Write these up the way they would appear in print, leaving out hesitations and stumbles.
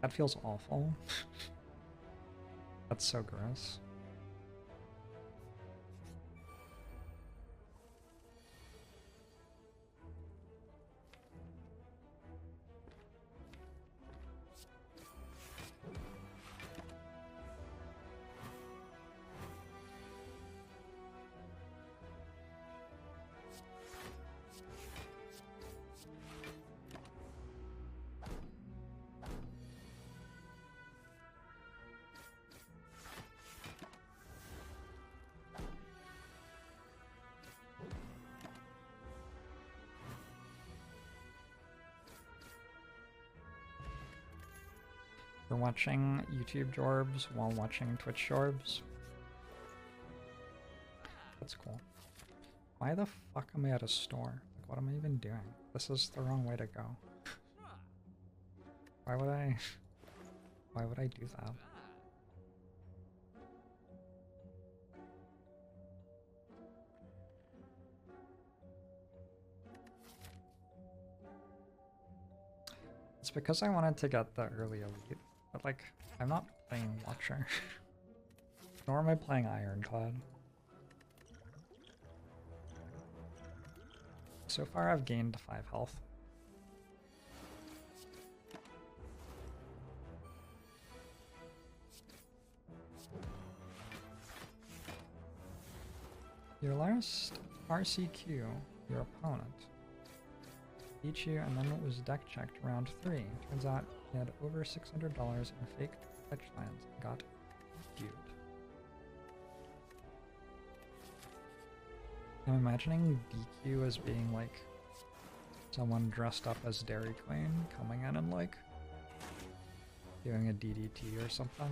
That feels awful. That's so gross. We're watching YouTube Jorbs while watching Twitch Jorbs. That's cool. Why the fuck am I at a store? Like, what am I even doing? This is the wrong way to go. Why would I do that? It's because I wanted to get the early elite. But like, I'm not playing Watcher. Nor am I playing Ironclad. So far I've gained 5 health. Your last RCQ, your opponent, beat you and then it was deck checked round 3. Turns out he had over $600 in fake Twitch lands and got duped. I'm imagining DQ as being like someone dressed up as Dairy Queen coming in and like doing a DDT or something.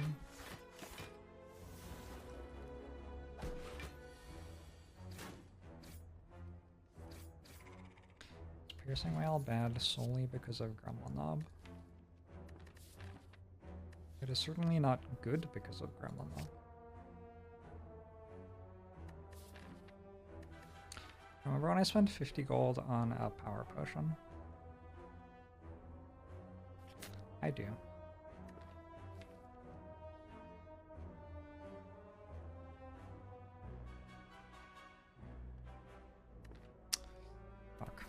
Piercing Whale bad solely because of Gremlin Knob. It is certainly not good because of Gremlin Knob. Remember when I spent 50 gold on a power potion? I do. Fuck.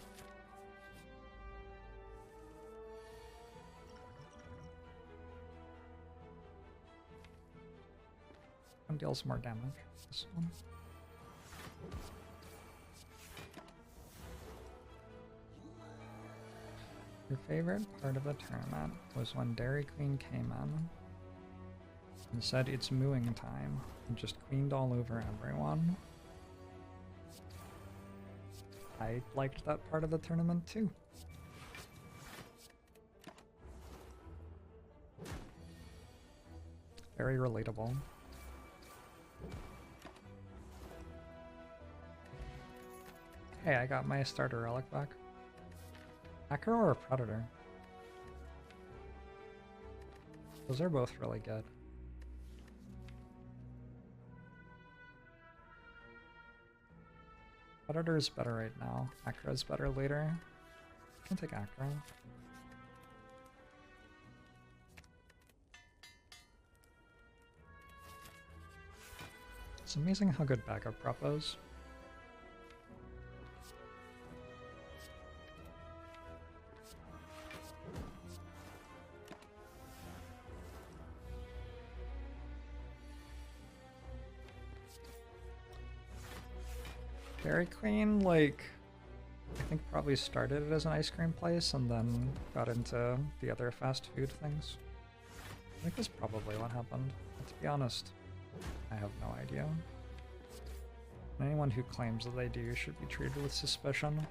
One deals more damage. This one. Your favorite part of the tournament was when Dairy Queen came in and said it's mooing time and just queened all over everyone. I liked that part of the tournament too. Very relatable. Hey, I got my starter relic back. Hacker or a Predator? Those are both really good. Predator is better right now. Acro is better later. I can take Acro. It's amazing how good backup prop is. Dairy Queen, like, I think probably started it as an ice cream place and then got into the other fast food things. I think that's probably what happened. But to be honest, I have no idea. Anyone who claims that they do should be treated with suspicion.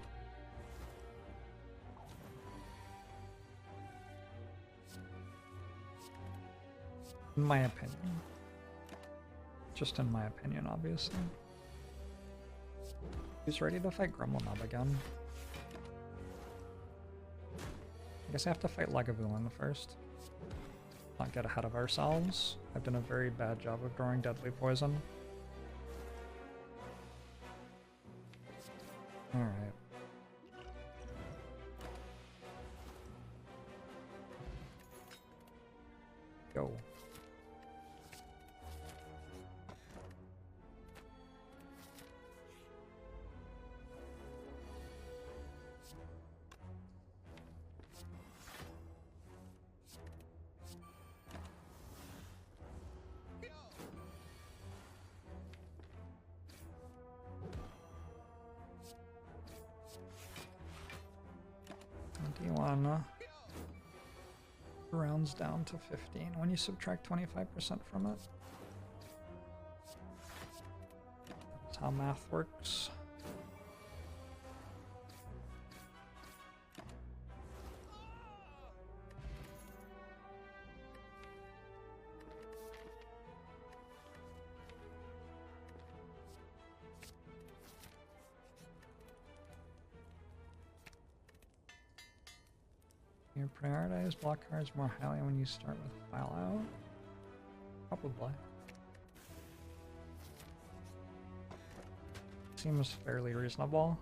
In my opinion. Just in my opinion, obviously. Who's ready to fight Gremlin Knob again? I guess I have to fight Lagavulin first. Not get ahead of ourselves. I've done a very bad job of drawing deadly poison. Alright. 21 rounds down to 15 when you subtract 25% from it. That's how math works. You prioritize block cards more highly when you start with file out? Probably. Seems fairly reasonable.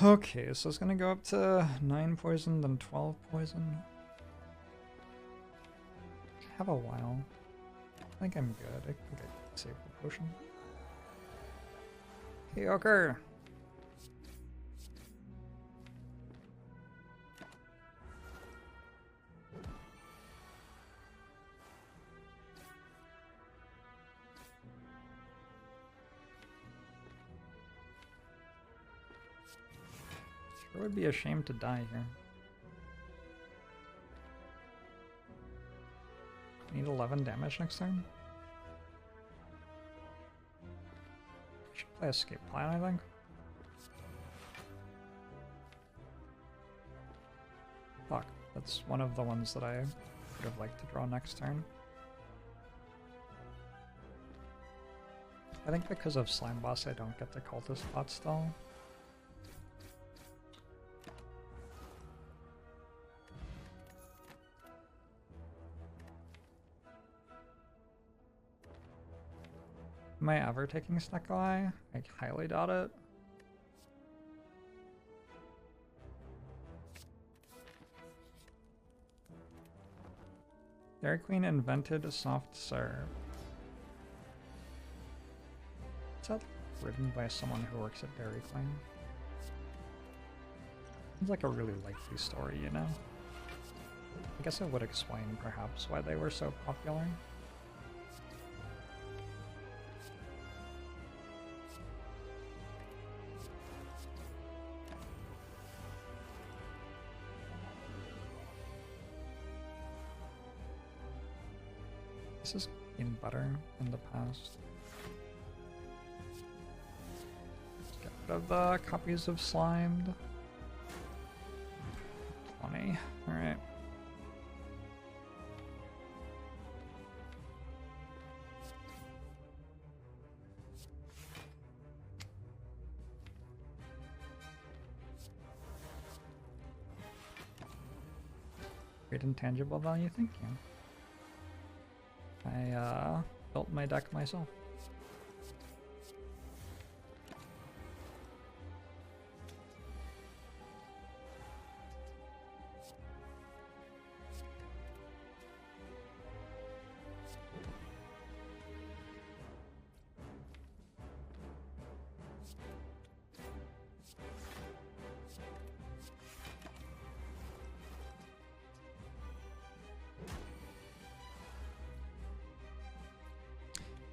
Okay, so it's gonna go up to 9 poison, then 12 poison. Have a while. I think I'm good. I think I can save the potion. Hey, Oker! Sure would be a shame to die here. Need 11 damage next turn. I should play Escape Plan, I think. Fuck, that's one of the ones that I would have liked to draw next turn. I think because of Slime Boss I don't get the Cultist spot still. Am I ever taking Sneckai? I highly doubt it. Dairy Queen invented a soft serve. Is that written by someone who works at Dairy Queen? Seems like a really likely story, you know? I guess it would explain, perhaps, why they were so popular. This has been better in the past. Let's get rid of the copies of Slimed. 20. Alright. Great intangible value, thank you. I built my deck myself.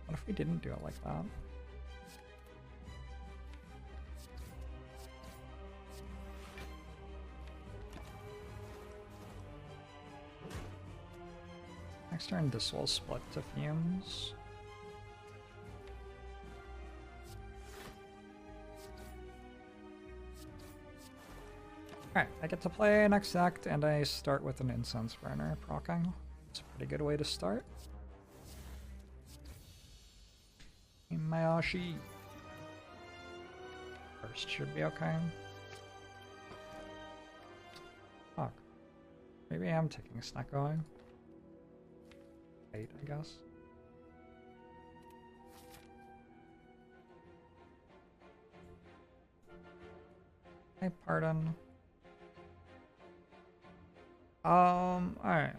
What if we didn't do it like that? Next turn, this will split to Fumes. Alright, I get to play next act, and I start with an Incense Burner proccing. It's a pretty good way to start. Imayashi. First should be okay. Fuck. Maybe I am taking a snack going. 8, I guess. Hey, pardon. Alright.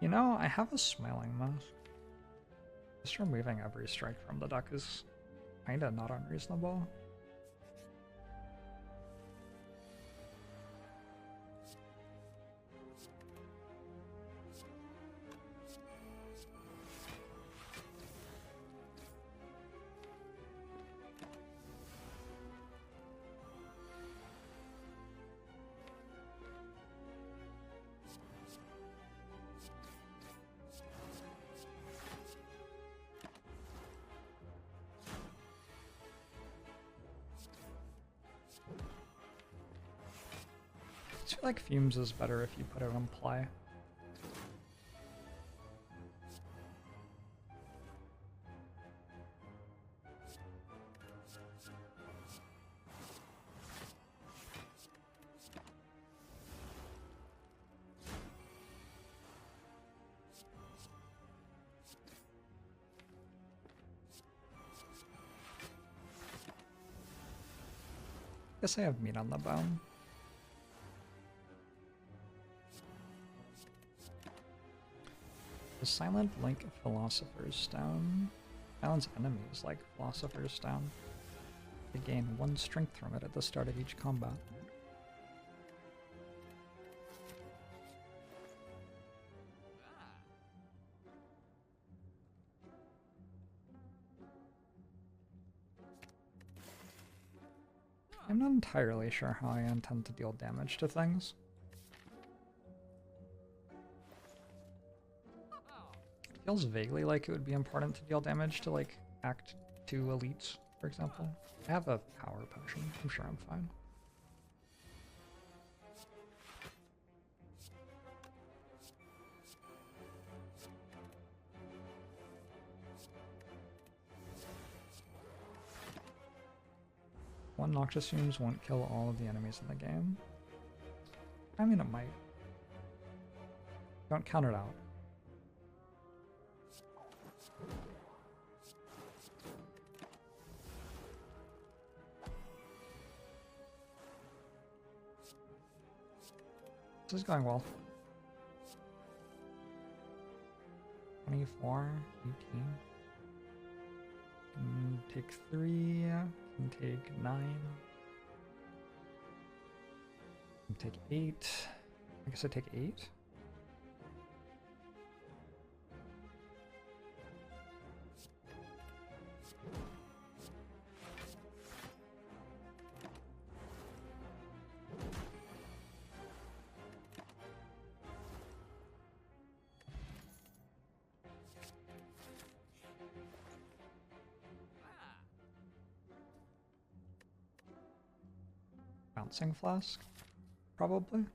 You know, I have a Smiling Mask. Just removing every strike from the deck is kinda not unreasonable. I feel like Fumes is better if you put it on play. Guess I have meat on the bone. The Silent Link Philosopher's Stone. Silence enemies like Philosopher's Stone. They gain 1 strength from it at the start of each combat. I'm not entirely sure how I intend to deal damage to things. Feels vaguely like it would be important to deal damage to, like, Act 2 elites, for example. I have a power potion. I'm sure I'm fine. One Noxious Fumes won't kill all of the enemies in the game. I mean, it might. Don't count it out. This is going well. 24, 18. Can take 3, can take 9. Can take 8. I guess I take 8. Bouncing Flask, probably.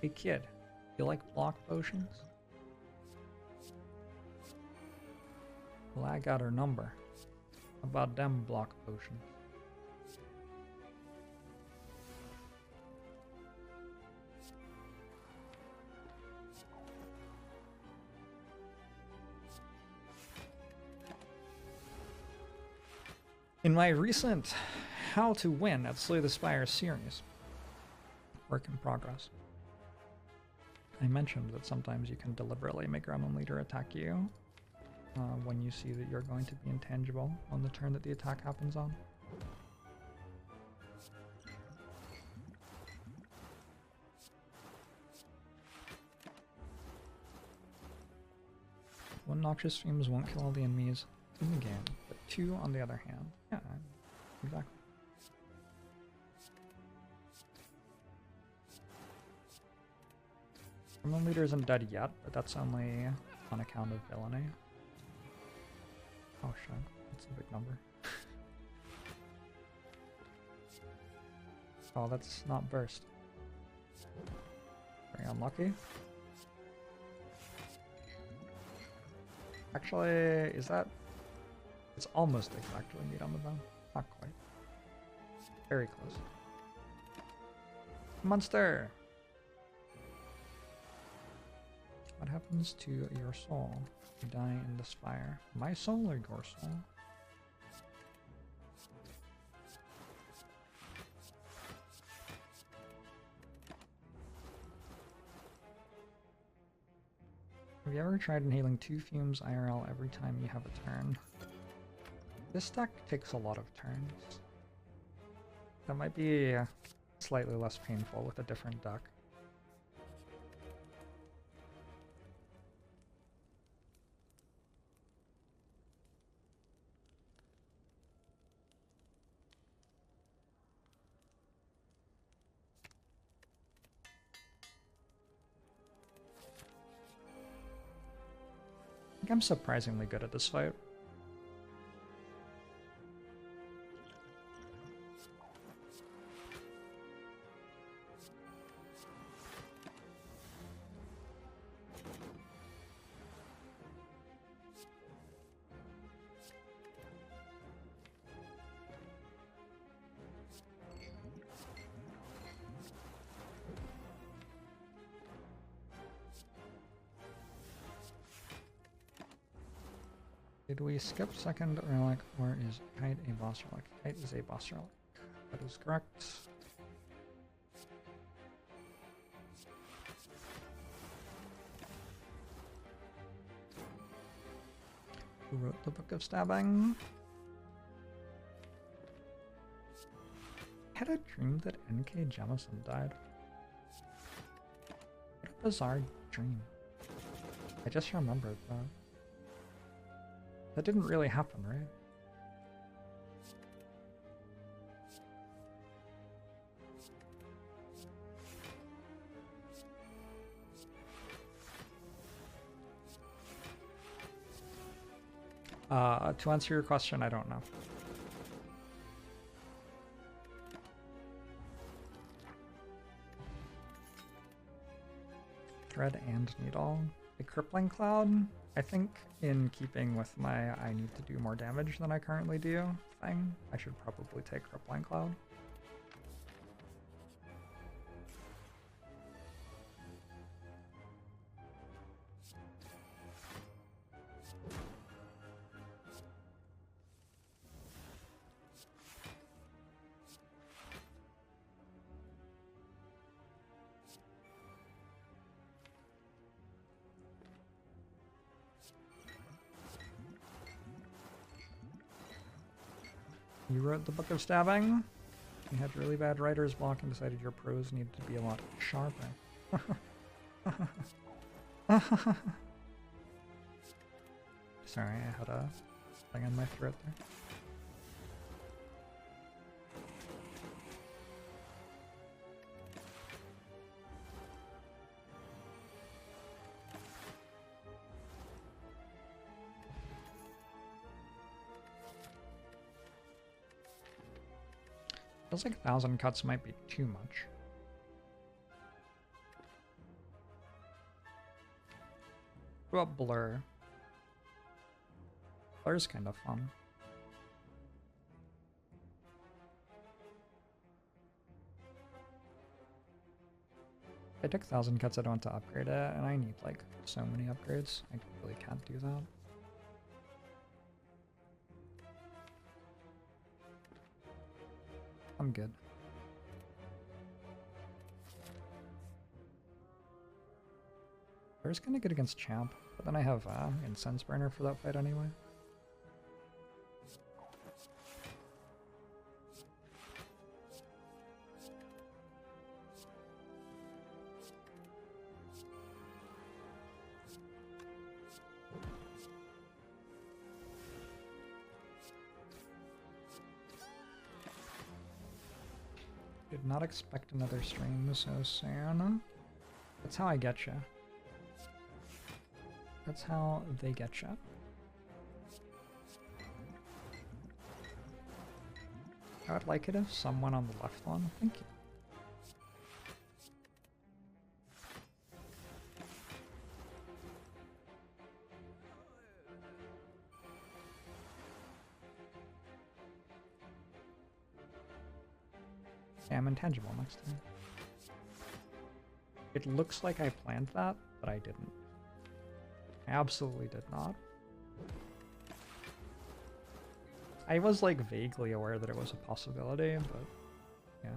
Hey kid, you like block potions? Well, I got her number. How about them block potions? In my recent How to Win at Slay the Spire series, work in progress, I mentioned that sometimes you can deliberately make your own leader attack you when you see that you're going to be intangible on the turn that the attack happens on. One Noxious Fumes won't kill all the enemies in the game, but 2 on the other hand. Yeah, exactly. Summon Leader isn't dead yet, but that's only on account of villainy. Oh shit, that's a big number. Oh, that's not burst. Very unlucky. Actually, is that... It's almost exactly meat on the bone. Not quite. Very close. Monster! What happens to your soul if you die in the Spire? My soul or your soul? Have you ever tried inhaling 2 fumes IRL every time you have a turn? This deck takes a lot of turns. That might be slightly less painful with a different deck. I think I'm surprisingly good at this fight. Did we skip second relic, or is Kite a boss relic? Kite is a boss relic. That is correct. Who wrote the Book of Stabbing? I had a dream that N.K. Jemisin died. What a bizarre dream. I just remembered that. That didn't really happen, right? To answer your question, I don't know. Thread and needle. A crippling cloud? I think in keeping with my I need to do more damage than I currently do thing, I should probably take crippling cloud. You wrote the Book of Stabbing? You had really bad writer's block and decided your prose needed to be a lot sharper. Sorry, I had a thing in my throat there. Feels like 1,000 cuts might be too much. What about Blur? Blur's kind of fun. If I took 1,000 cuts, I'd want to upgrade it, and I need like so many upgrades. I really can't do that. I'm good. Blur's kind of good against Champ, but then I have Incense Burner for that fight anyway. Did not expect another stream so soon. That's how I get ya. That's how they get ya. I would like it if someone on the left one. Thank you. Yeah, I'm intangible next time. It looks like I planned that, but I didn't. I absolutely did not. I was like vaguely aware that it was a possibility, but yeah.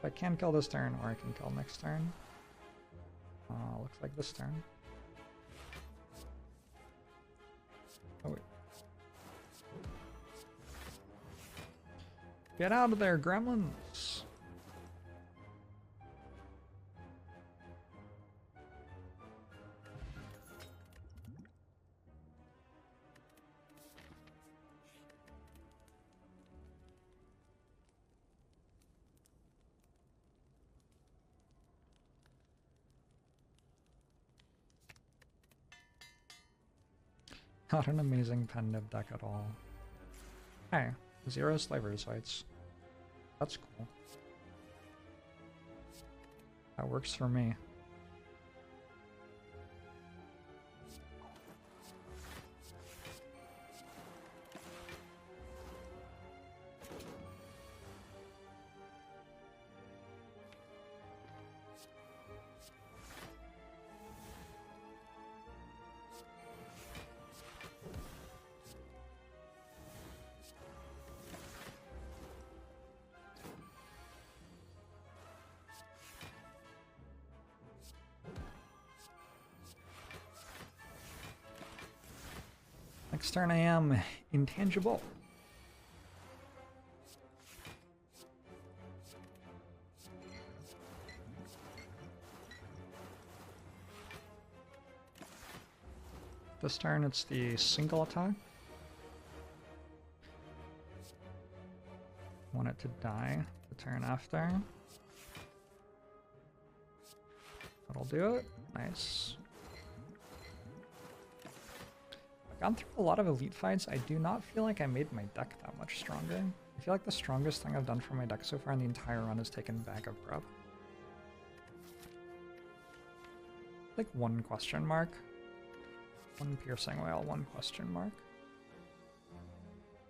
I can kill this turn, or I can kill next turn. Looks like this turn. Oh wait. Get out of there, gremlins! Not an amazing tentative deck at all. Hey, 0 slavery sites. That's cool. That works for me. Next turn I am intangible. This turn it's the single attack. Want it to die the turn after. That'll do it. Nice. I've gone through a lot of elite fights. I do not feel like I made my deck that much stronger. I feel like the strongest thing I've done for my deck so far in the entire run is taken Bag of Prep. Like 1 question mark. 1 piercing whale, 1 question mark.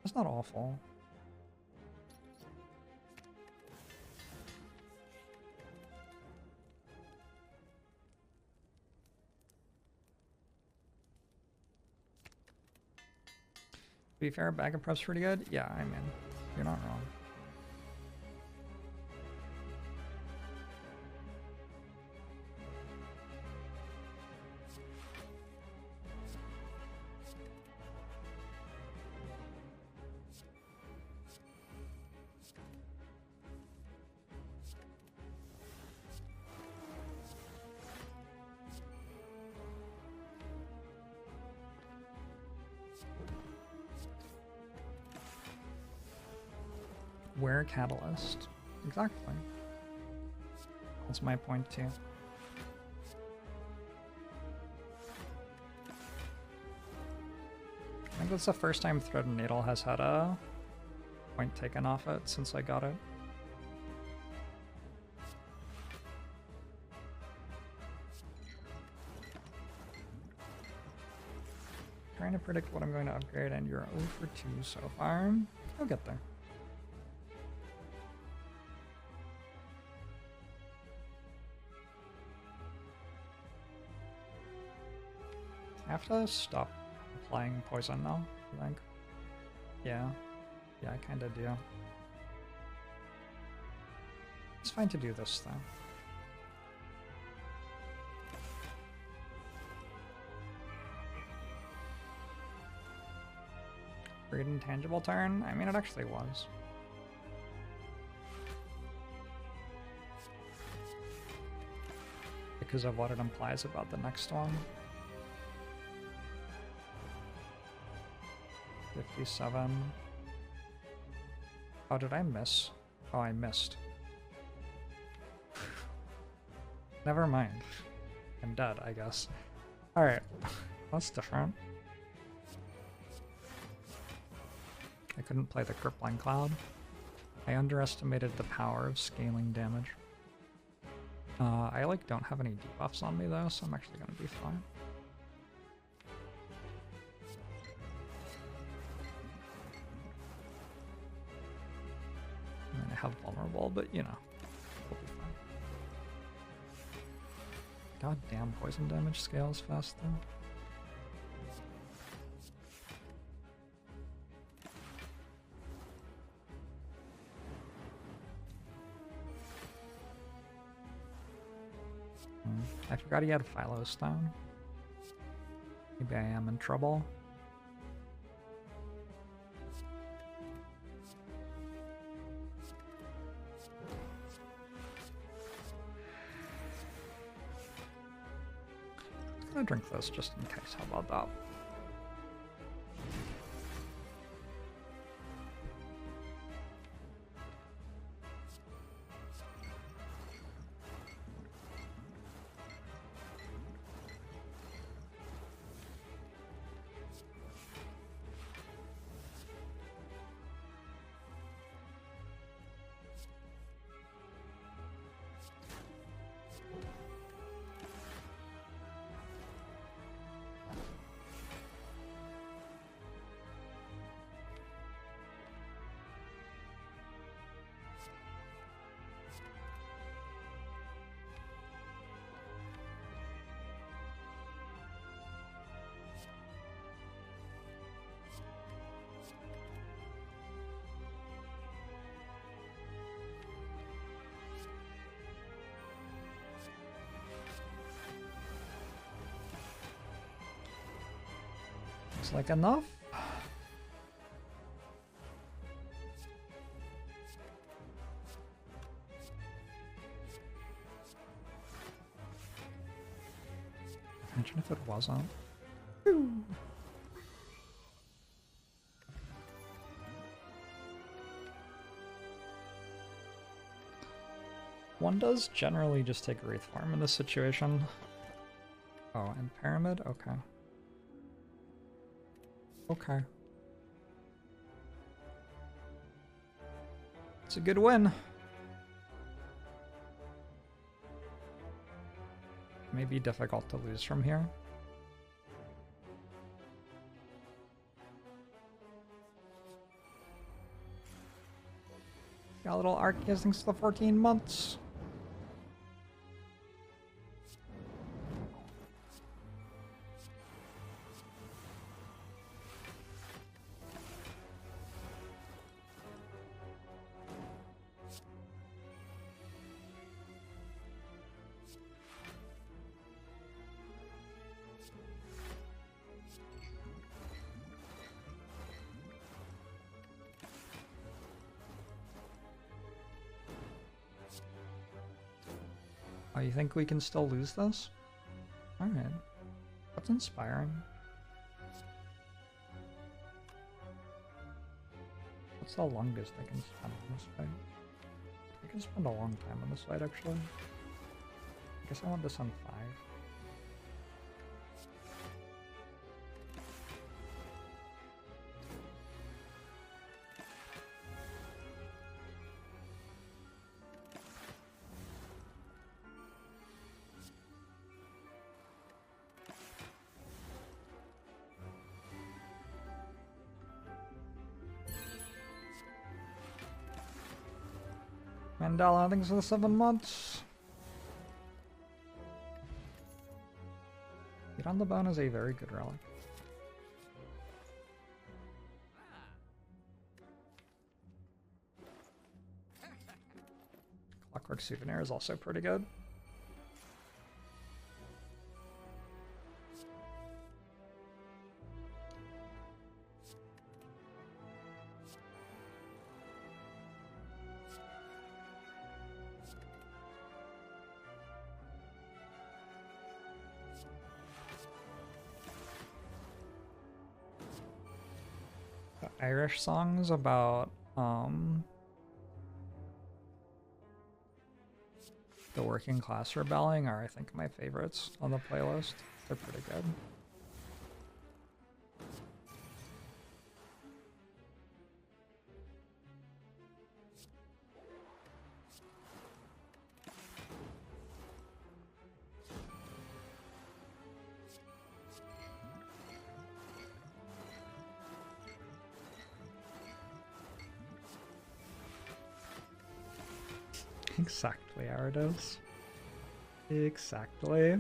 That's not awful. To be fair, Bag of Prep's pretty good. Yeah, I'm in. You're not wrong. Where Catalyst? Exactly. That's my point too. I think that's the first time Thread and Needle has had a point taken off it since I got it. Trying to predict what I'm going to upgrade, and you're 0 for 2 so far. I'll get there. I have to stop applying poison now, I think. Yeah. Yeah, I kinda do. It's fine to do this though. Great intangible turn? I mean, it actually was. Because of what it implies about the next one. 57. Oh, did I miss? Oh, I missed. Never mind. I'm dead, I guess. Alright, that's different. I couldn't play the Crippling Cloud. I underestimated the power of scaling damage. I like don't have any debuffs on me though, so I'm actually gonna be fine. I mean, I have vulnerable, but you know, we'll be fine. God damn, poison damage scales fast though. I forgot he had Philo Stone. Maybe I am in trouble. I'm gonna drink this just in case. How about that? Looks like enough. Imagine if it wasn't. One does generally just take Wraith form in this situation. Oh, and Pyramid? Okay. Okay. It's a good win. May be difficult to lose from here. Got a little Arceus thanks to the 14 months. Oh, you think we can still lose this? Alright. That's inspiring. What's the longest I can spend on this fight? I can spend a long time on this fight, actually. I guess I want this on 5. Mandela, thanks for the 7 months. Beat on the Bone is a very good relic. Clockwork Souvenir is also pretty good. Irish songs about The working class rebelling are, I think, my favorites on the playlist. They're pretty good. Exactly, Arados. Exactly.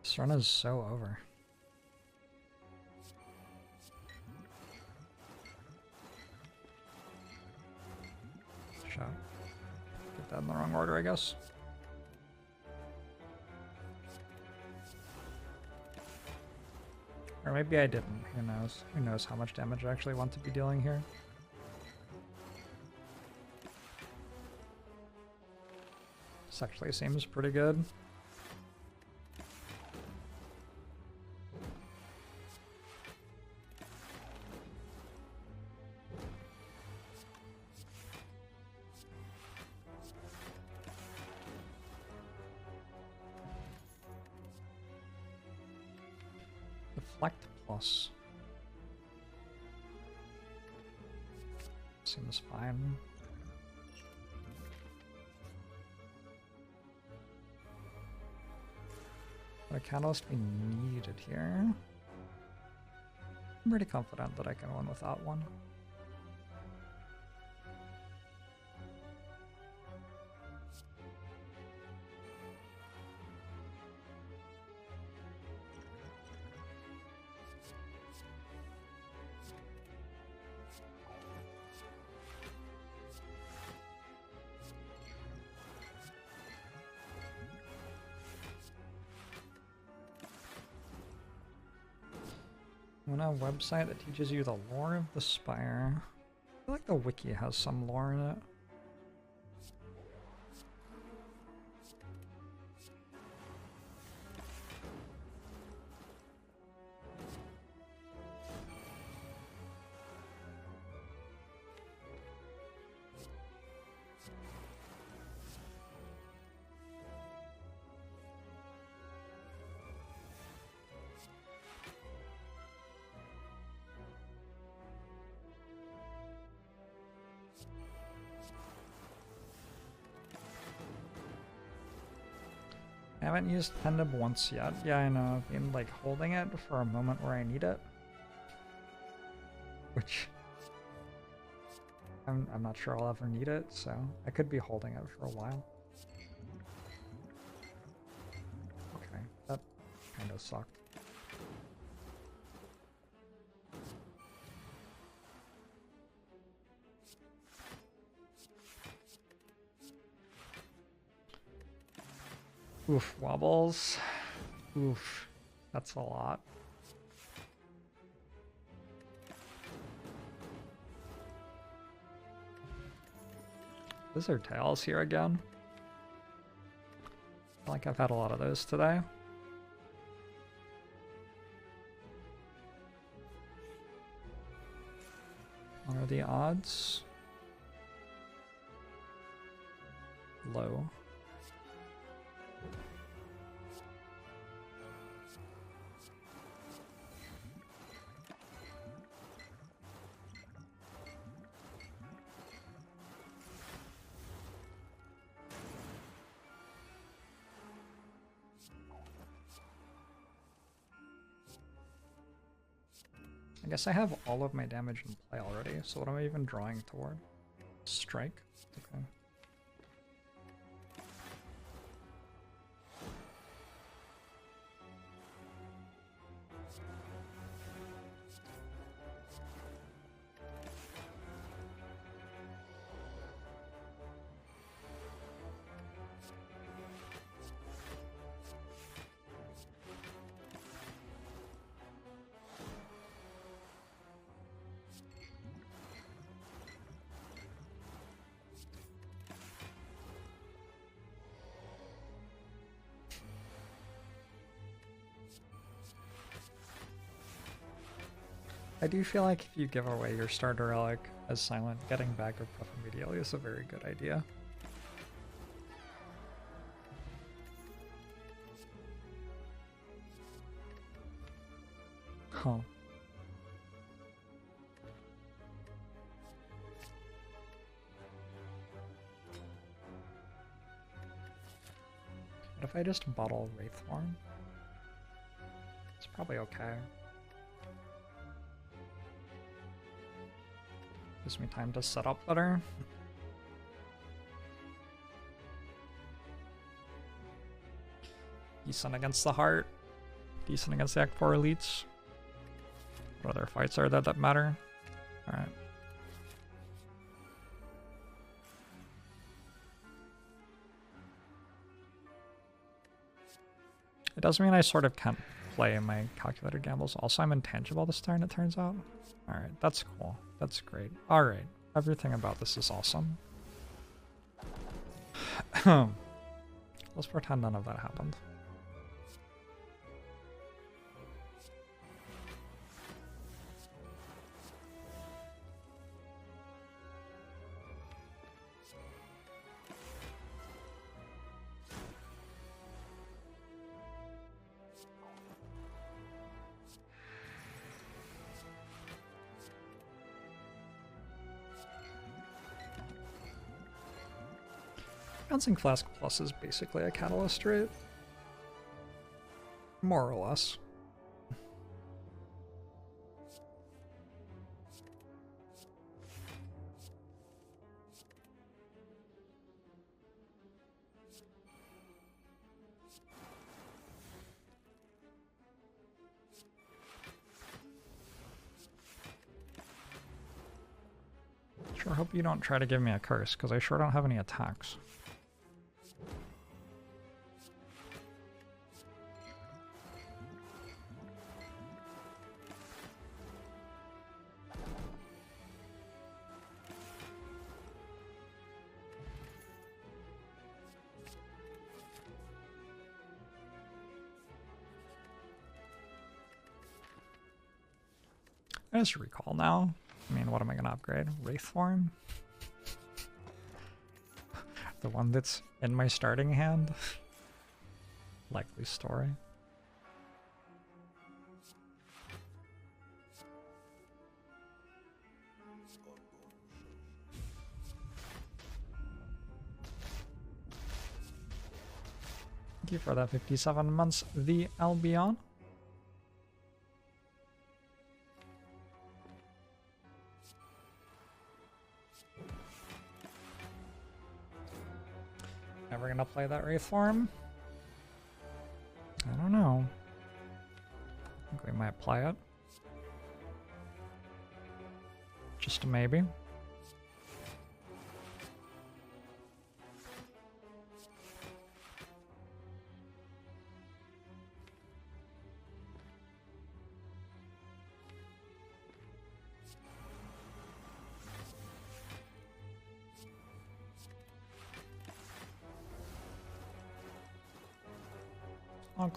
This run is so over. Shot. Get that in the wrong order, I guess. Or maybe I didn't. Who knows? Who knows how much damage I actually want to be dealing here? This actually seems pretty good. Deflect plus. Seems fine. Would a catalyst be needed here? I'm pretty confident that I can win without one. I want a website that teaches you the lore of the Spire. I feel like the wiki has some lore in it. I haven't used Pendib once yet. Yeah, I know. I've been like holding it for a moment where I need it. Which I'm not sure I'll ever need it, so I could be holding it for a while. Okay, that kind of sucked. Oof, wobbles. Oof, that's a lot. Lizard tails here again. I feel like I've had a lot of those today. What are the odds? Low. I guess I have all of my damage in play already, so what am I even drawing toward? Strike? Okay. I do feel like if you give away your starter relic as silent, getting Bag of Puff immediately is a very good idea. Huh. What if I just bottle Wraith form? It's probably okay. Gives me time to set up better. Decent against the heart. Decent against the Act 4 elites. What other fights are there that matter? Alright. It does mean I sort of can't play my calculated gambles. Also, I'm intangible this turn, it turns out. Alright, that's cool. That's great. Alright, everything about this is awesome. Let's pretend none of that happened. Bouncing Flask Plus is basically a catalyst, right? More or less. Sure hope you don't try to give me a curse, because I sure don't have any attacks. I just recall now. I mean, what am I going to upgrade? Wraith form? The one that's in my starting hand? Likely story. Thank you for that 57 months, the Albion. Never gonna play that Wraith form? I don't know. I think we might play it. Just a maybe.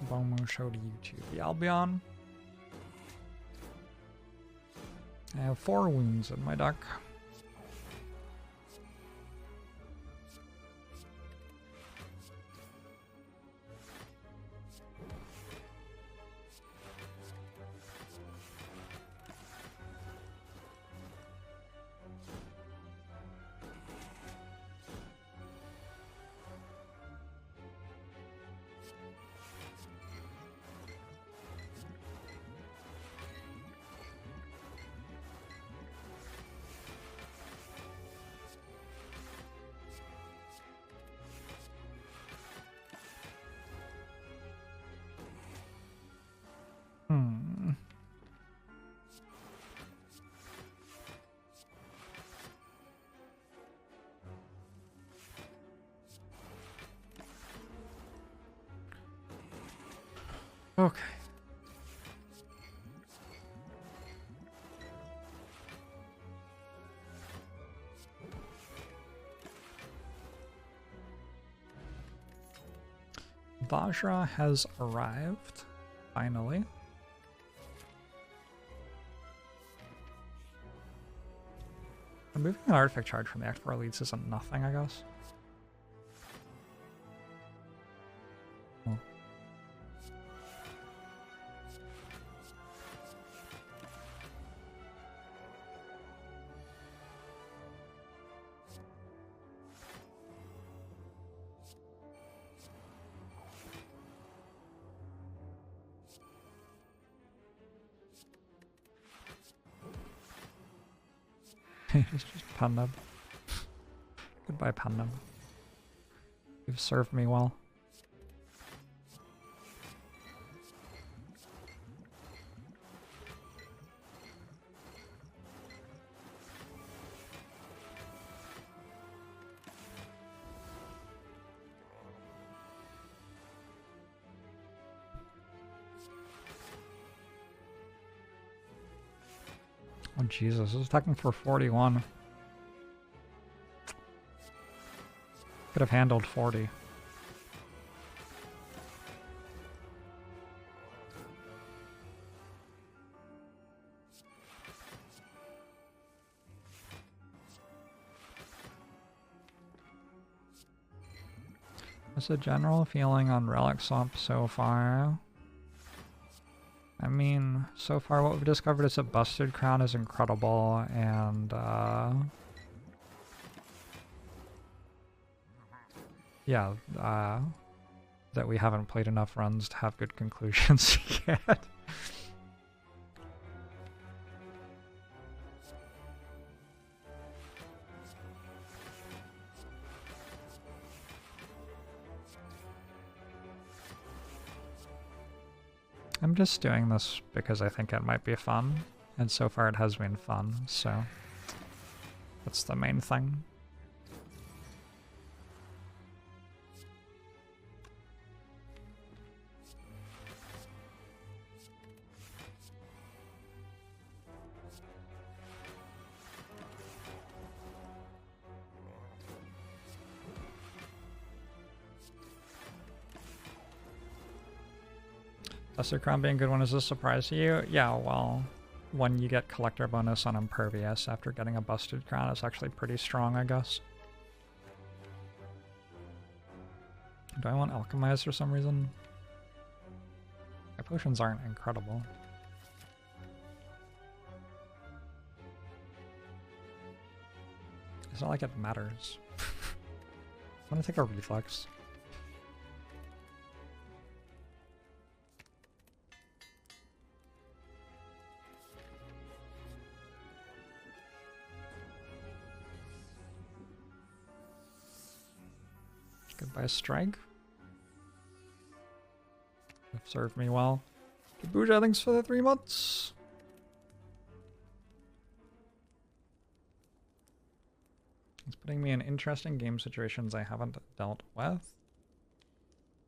Bomo show to YouTube. The Albion. I have 4 wounds in my deck. Okay. Vajra has arrived, finally. Removing an artifact charge from the X4 leads isn't nothing, I guess. Oh. It's just Pandem. Goodbye, Pandem. You've served me well. Oh Jesus, this is attacking for 41. Could have handled 40. What's the general feeling on Relic Swamp so far? I mean, so far what we've discovered is that Busted Crown is incredible, and yeah, that we haven't played enough runs to have good conclusions yet. I'm just doing this because I think it might be fun, and so far it has been fun, so that's the main thing. Lesser Crown being a good one is a surprise to you? Yeah, well, when you get collector bonus on Impervious after getting a Busted Crown, it's actually pretty strong, I guess. Do I want Alchemize for some reason? My potions aren't incredible. It's not like it matters. I'm gonna take a Reflex. Goodbye, Strike. You've served me well. Kabuja, thanks for the 3 months. It's putting me in interesting game situations I haven't dealt with.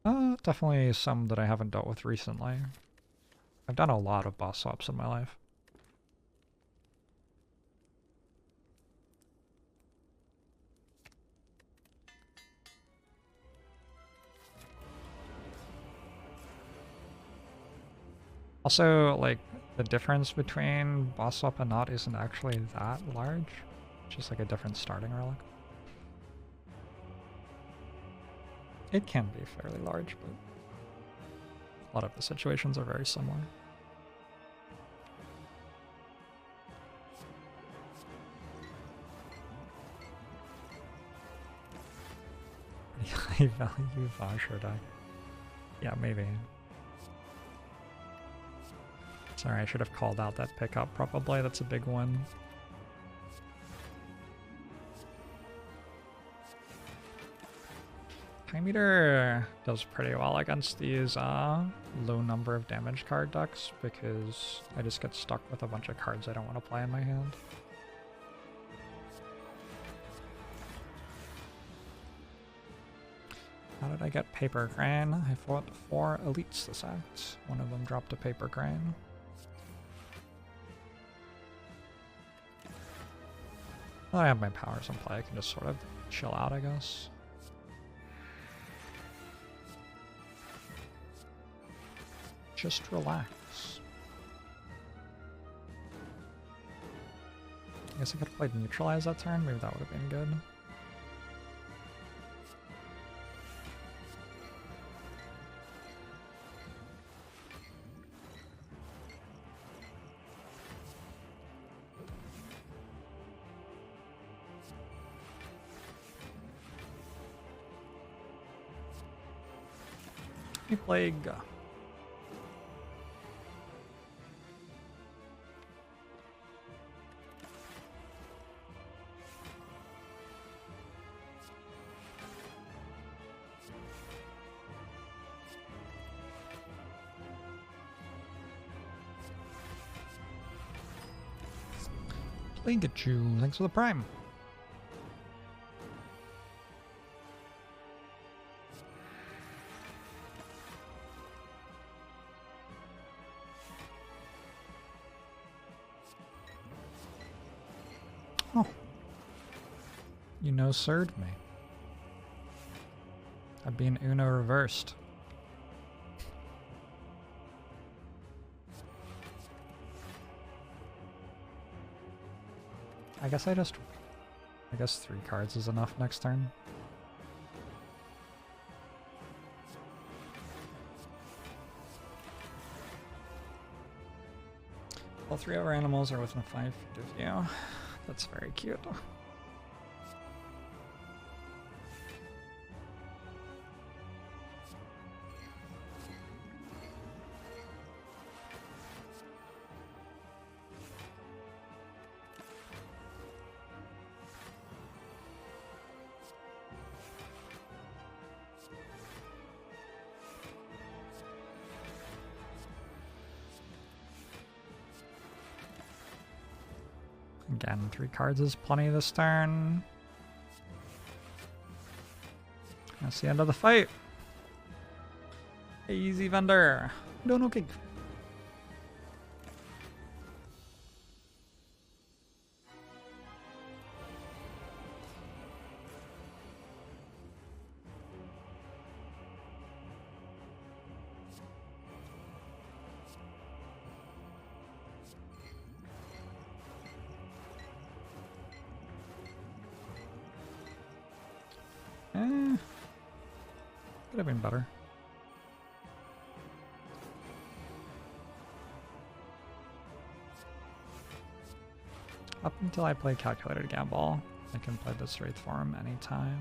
Definitely some that I haven't dealt with recently. I've done a lot of boss swaps in my life. Also, like, the difference between boss swap and not isn't actually that large. It's just like a different starting relic. It can be fairly large, but a lot of the situations are very similar. High value Vajra die. Yeah, maybe. Sorry, I should have called out that pickup probably. That's a big one. High meter does pretty well against these low number of damage card decks because I just get stuck with a bunch of cards I don't want to play in my hand. How did I get Paper Crane? I fought 4 elites this act. One of them dropped a Paper Crane. Well, I have my powers in play, I can just sort of chill out, I guess. Just relax. I guess I could have played Neutralize that turn. Maybe that would have been good. Plague. Pikachu, thanks for the prime. Oh. You no-sirred me. I'd be an Uno reversed. I guess 3 cards is enough next turn. All 3 of our animals are within 5 feet of you. That's very cute. Again, 3 cards is plenty this turn. That's the end of the fight. Easy vendor. No king. Could have been better. Up until I play Calculated Gamble, I can play this Wraith form anytime.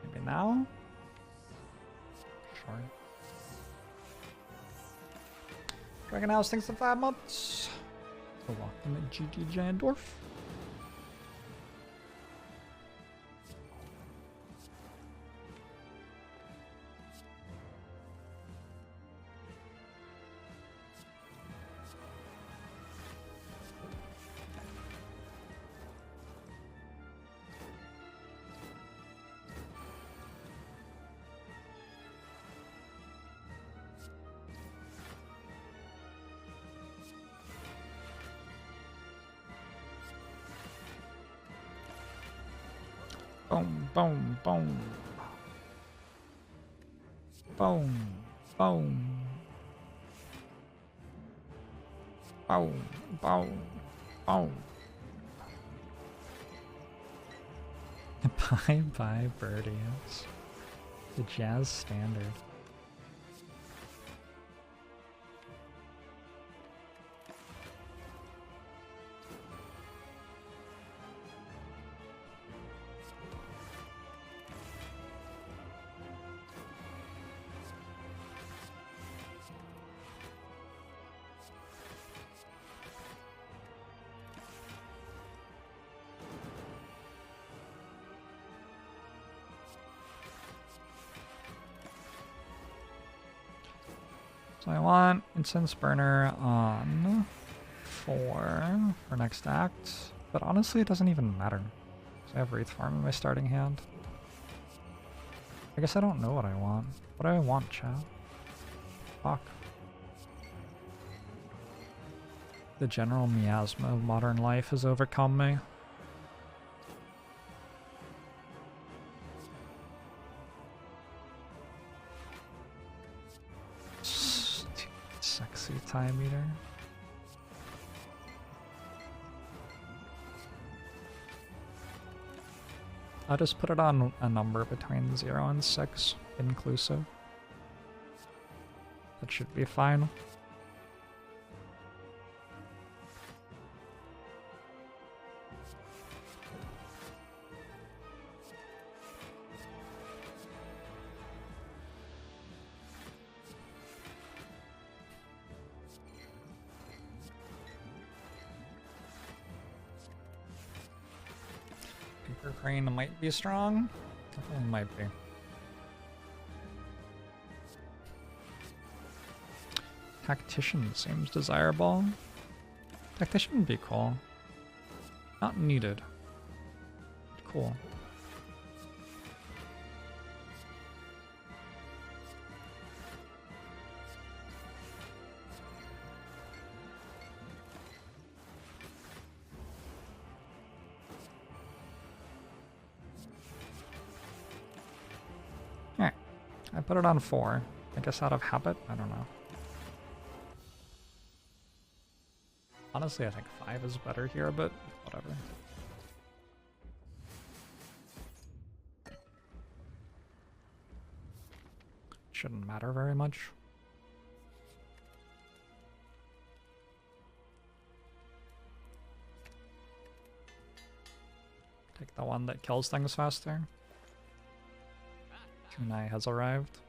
Maybe now? Sure. Dragon House thanks for 5 months. So welcome at GG Giant Dwarf. Boom, boom, boom. Boom, boom. Boom, boom, boom. Bye-bye, birdies. The Jazz Standard. So I want Incense Burner on 4 for next act, but honestly it doesn't even matter. So I have Wraith Farm in my starting hand. I guess I don't know what I want. What do I want, chat? Fuck. The general miasma of modern life has overcome me. Fancy time meter. I'll just put it on a number between 0 and 6, inclusive. That should be fine. Paper crane might be strong. Definitely might be. Tactician seems desirable. Tactician would be cool. Not needed. Cool. Alright. I put it on 4. I guess out of habit? I don't know. Honestly, I think 5 is better here, but whatever. Shouldn't matter very much. Take the one that kills things faster. Kunai has arrived.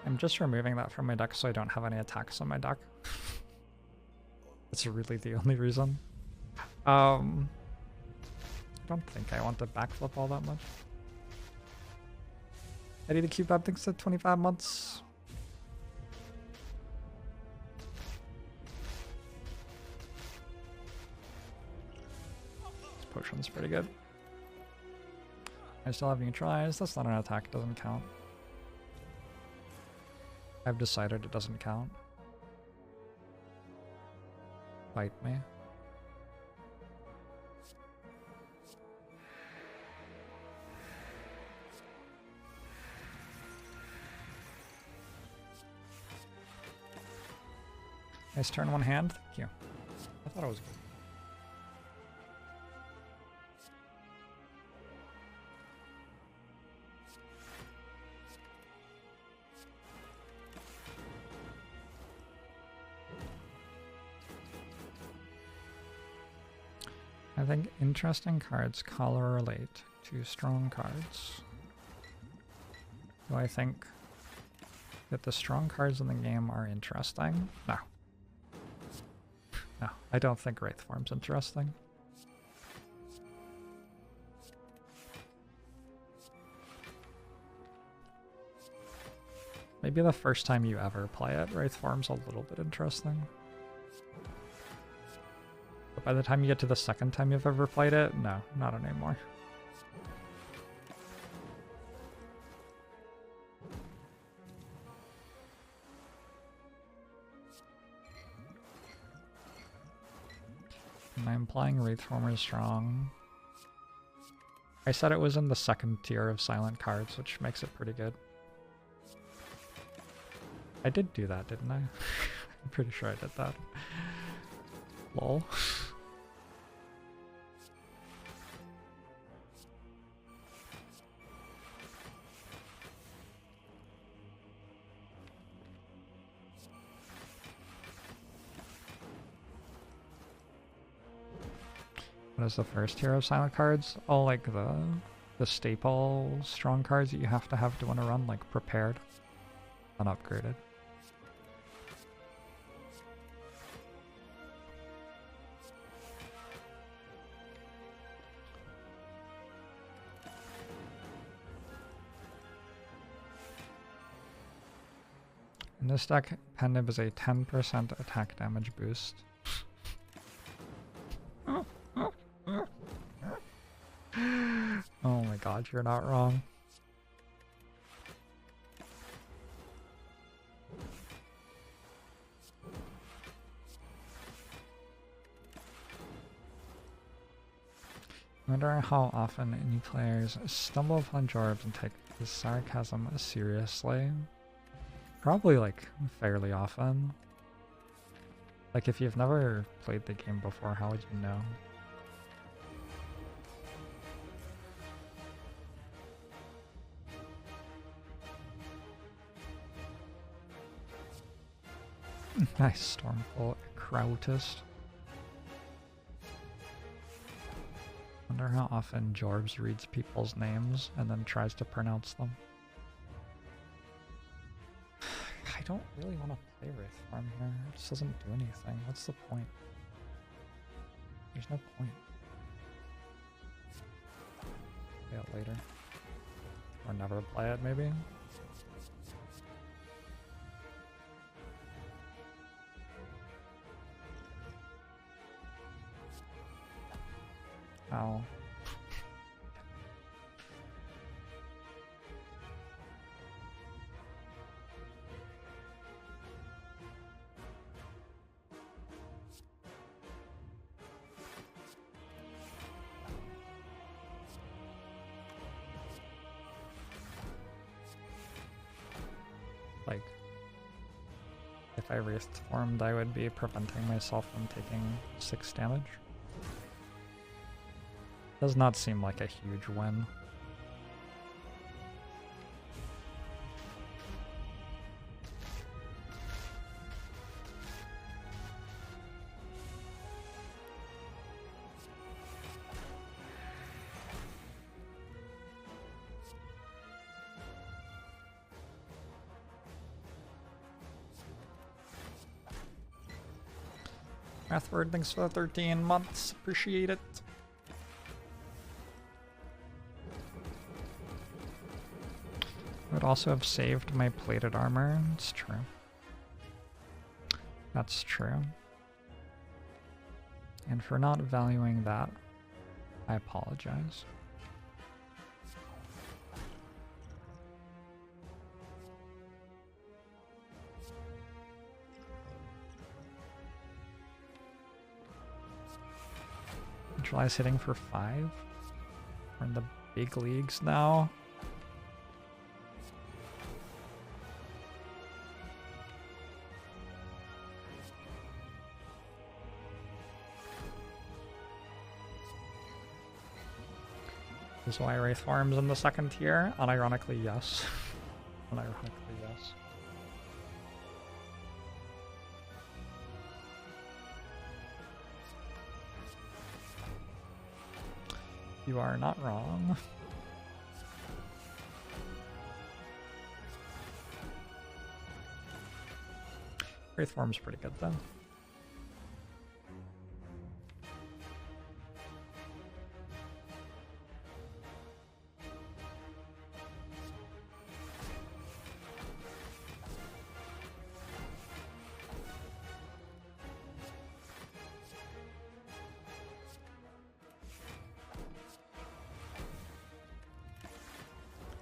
I'm just removing that from my deck so I don't have any attacks on my deck. That's really the only reason. I don't think I want to backflip all that much. I need to keep that things to 25 months. This potion's pretty good. I still have neutralized. That's not an attack, doesn't count. I've decided it doesn't count. Fight me. Nice turn one hand. Thank you. I thought it was good. I think interesting cards color relate to strong cards. Do I think that the strong cards in the game are interesting? No. No, I don't think Wraith form's interesting. Maybe the first time you ever play it, Wraith form's a little bit interesting. But by the time you get to the second time you've ever played it, no, not anymore. And I'm implying Wraith Former is strong. I said it was in the second tier of silent cards, which makes it pretty good. I did do that, didn't I? I'm pretty sure I did that. Lol. What is the first tier of silent cards? Oh, like the staple strong cards that you have to want to run, like prepared, unupgraded. In this deck, Pendib is a 10% attack damage boost. Oh my god, you're not wrong. I wonder how often new players stumble upon Jorbs and take his sarcasm seriously. Probably like fairly often. Like if you've never played the game before, how would you know? Nice Stormful Krautist. Wonder how often Jorbs reads people's names and then tries to pronounce them. I don't really want to play Wraith Farm here. It just doesn't do anything. What's the point? There's no point. Play it later. Or never play it, maybe? Ow. Like, if I Wraith formed, I would be preventing myself from taking 6 damage. Does not seem like a huge win. Wrathward, thanks for the 13 months. Appreciate it. I would also have saved my plated armor. It's true. That's true. And for not valuing that, I apologize. Neutralize hitting for 5? We're in the big leagues now. Is why Wraith farms in the second tier? Unironically, yes. Unironically, yes. You are not wrong. Wraith form's pretty good though.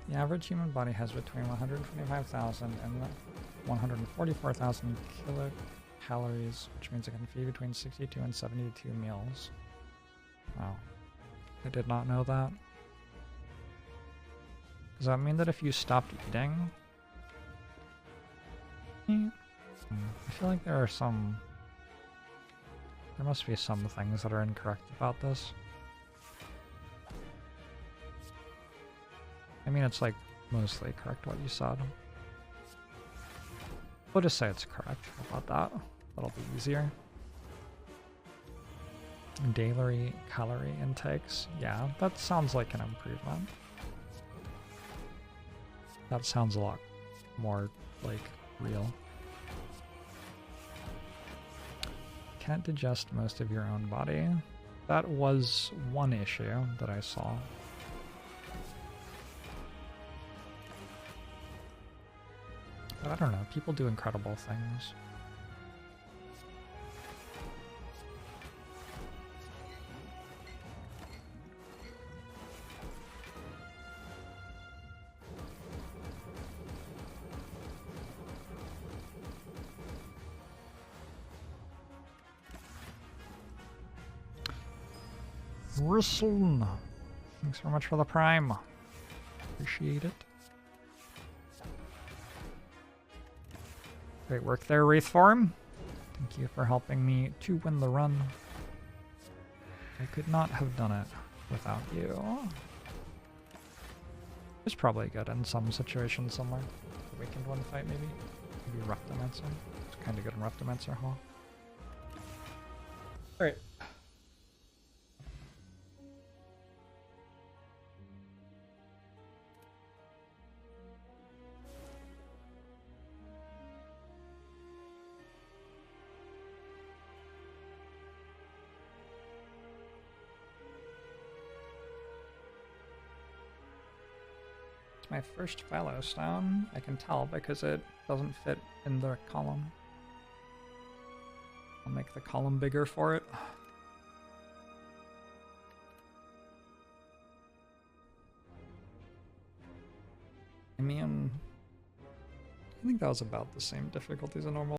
The average human body has between 125,000 and 144,000 kilocalories, which means it can feed between 62 and 72 meals. Wow. I did not know that. Does that mean that if you stopped eating? I feel like there must be some things that are incorrect about this. I mean, it's like mostly correct what you said. We'll just say it's correct. How about that? That'll be easier. Daily calorie intakes. Yeah, that sounds like an improvement. That sounds a lot more like real. Can't digest most of your own body. That was one issue that I saw. But I don't know, people do incredible things. Bristle. Thanks so much for the prime. Appreciate it. Great work there, Wraith form. Thank you for helping me to win the run. I could not have done it without you. It's probably good in some situation somewhere. Awakened one fight maybe? Maybe Rough Demancer. It's kind of good in Rough Demancer, huh? Alright. My first Fallow Stone. I can tell because it doesn't fit in the column. I'll make the column bigger for it. I mean, I think that was about the same difficulty as a normal